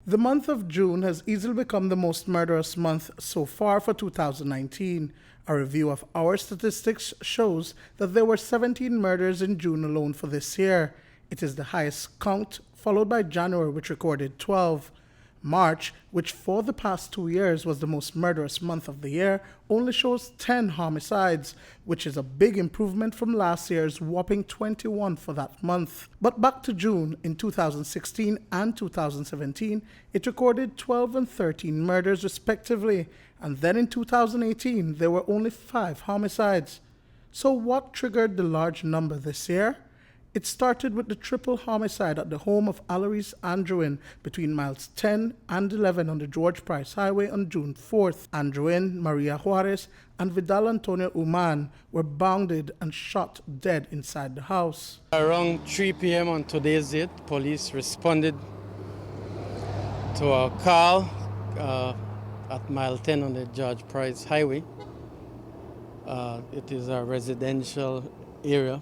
The month of June has easily become the most murderous month so far for 2019. A review of our statistics shows that there were 17 murders in June alone for this year. It is the highest count, followed by January, which recorded 12. March, which for the past 2 years was the most murderous month of the year, only shows 10 homicides, which is a big improvement from last year's whopping 21 for that month. But back to June, in 2016 and 2017, it recorded 12 and 13 murders respectively, and then in 2018 there were only 5 homicides. So what triggered the large number this year? It started with the triple homicide at the home of Aloysius and Duane between miles 10 and 11 on the George Price Highway on June 4th. Duane, Maria Juarez, and Vidal Antonio Uman were bounded and shot dead inside the house. Around 3 p.m. on today's date, police responded to a call at mile 10 on the George Price Highway. It is a residential area.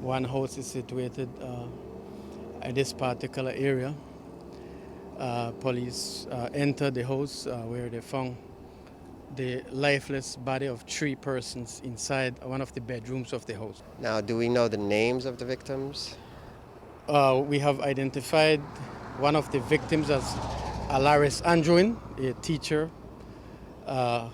One house is situated at this particular area. Police entered the house where they found the lifeless body of 3 persons inside one of the bedrooms of the house. Now, do we know the names of the victims? We have identified one of the victims as Aloysius and Duane, a teacher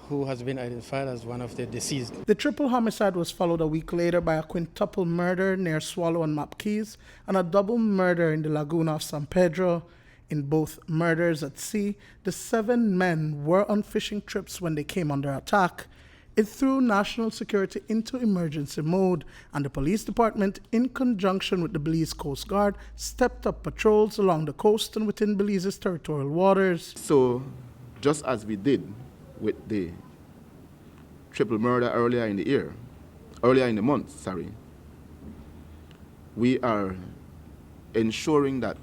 who has been identified as one of the deceased. The triple homicide was followed a week later by a quintuple murder near Swallow and Map Keys and a double murder in the Laguna of San Pedro. In both murders at sea, the 7 men were on fishing trips when they came under attack. It threw national security into emergency mode, and the police department, in conjunction with the Belize Coast Guard, stepped up patrols along the coast and within Belize's territorial waters. So, just as we did with the triple murder earlier in the month, we are ensuring that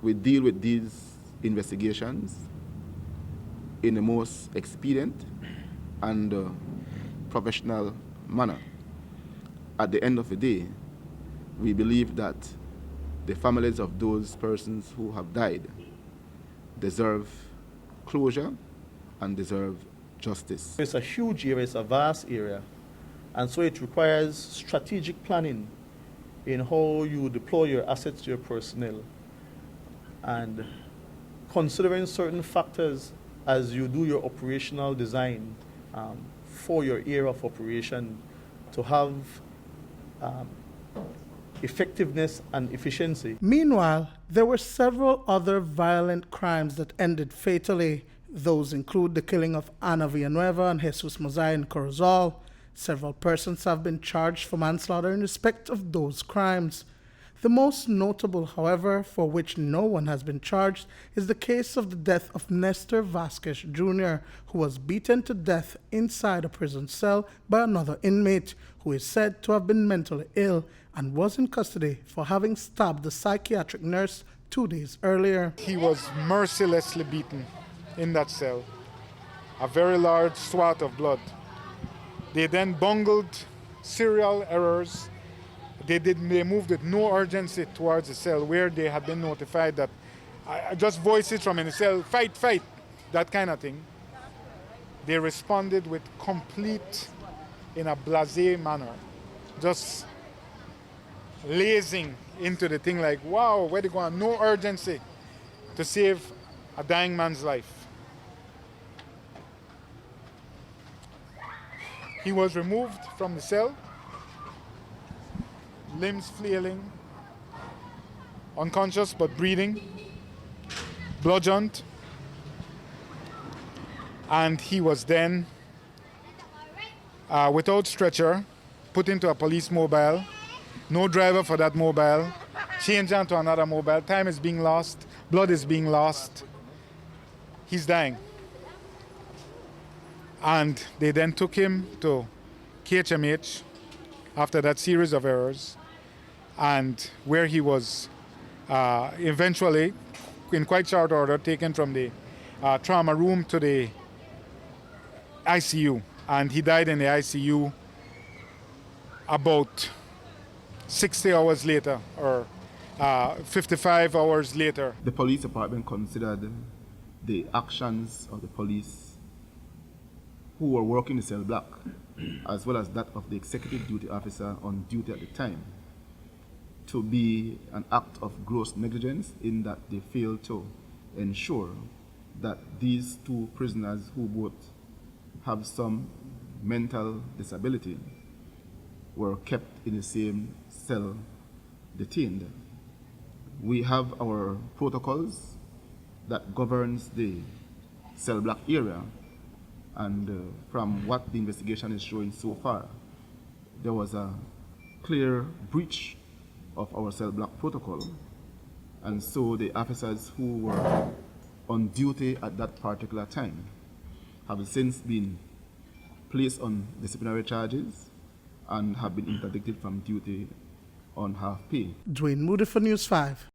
we deal with these investigations in the most expedient and professional manner. At the end of the day, we believe that the families of those persons who have died deserve closure and deserve justice. It's a huge area, it's a vast area, and so it requires strategic planning in how you deploy your assets, your personnel, and considering certain factors as you do your operational design for your area of operation to have effectiveness and efficiency. Meanwhile, there were several other violent crimes that ended fatally. Those include the killing of Ana Villanueva and Jesus Mozay in Corozal. Several persons have been charged for manslaughter in respect of those crimes. The most notable, however, for which no one has been charged, is the case of the death of Nestor Vasquez Jr., who was beaten to death inside a prison cell by another inmate, who is said to have been mentally ill and was in custody for having stabbed the psychiatric nurse 2 days earlier. He was mercilessly beaten in that cell, a very large swath of blood. They then bungled serial errors. They moved with no urgency towards the cell where they had been notified that just voices from in the cell, fight, fight, that kind of thing. They responded with complete, in a blasé manner, just lazing into the thing like, wow, where they going? No urgency to save a dying man's life. He was removed from the cell, limbs flailing, unconscious but breathing, bludgeoned, and he was then, without stretcher, put into a police mobile, no driver for that mobile, changed onto another mobile, time is being lost, blood is being lost, he's dying. And they then took him to KHMH after that series of errors, and where he was eventually, in quite short order, taken from the trauma room to the ICU. And he died in the ICU about 60 hours later, or 55 hours later. The police department considered the actions of the police who were working the cell block, as well as that of the executive duty officer on duty at the time, to be an act of gross negligence in that they failed to ensure that these two prisoners, who both have some mental disability, were kept in the same cell detained. We have our protocols that governs the cell block area, and from what the investigation is showing so far, there was a clear breach of our cell block protocol, and so the officers who were on duty at that particular time have since been placed on disciplinary charges and have been interdicted from duty on half pay. Duane Moody for News 5.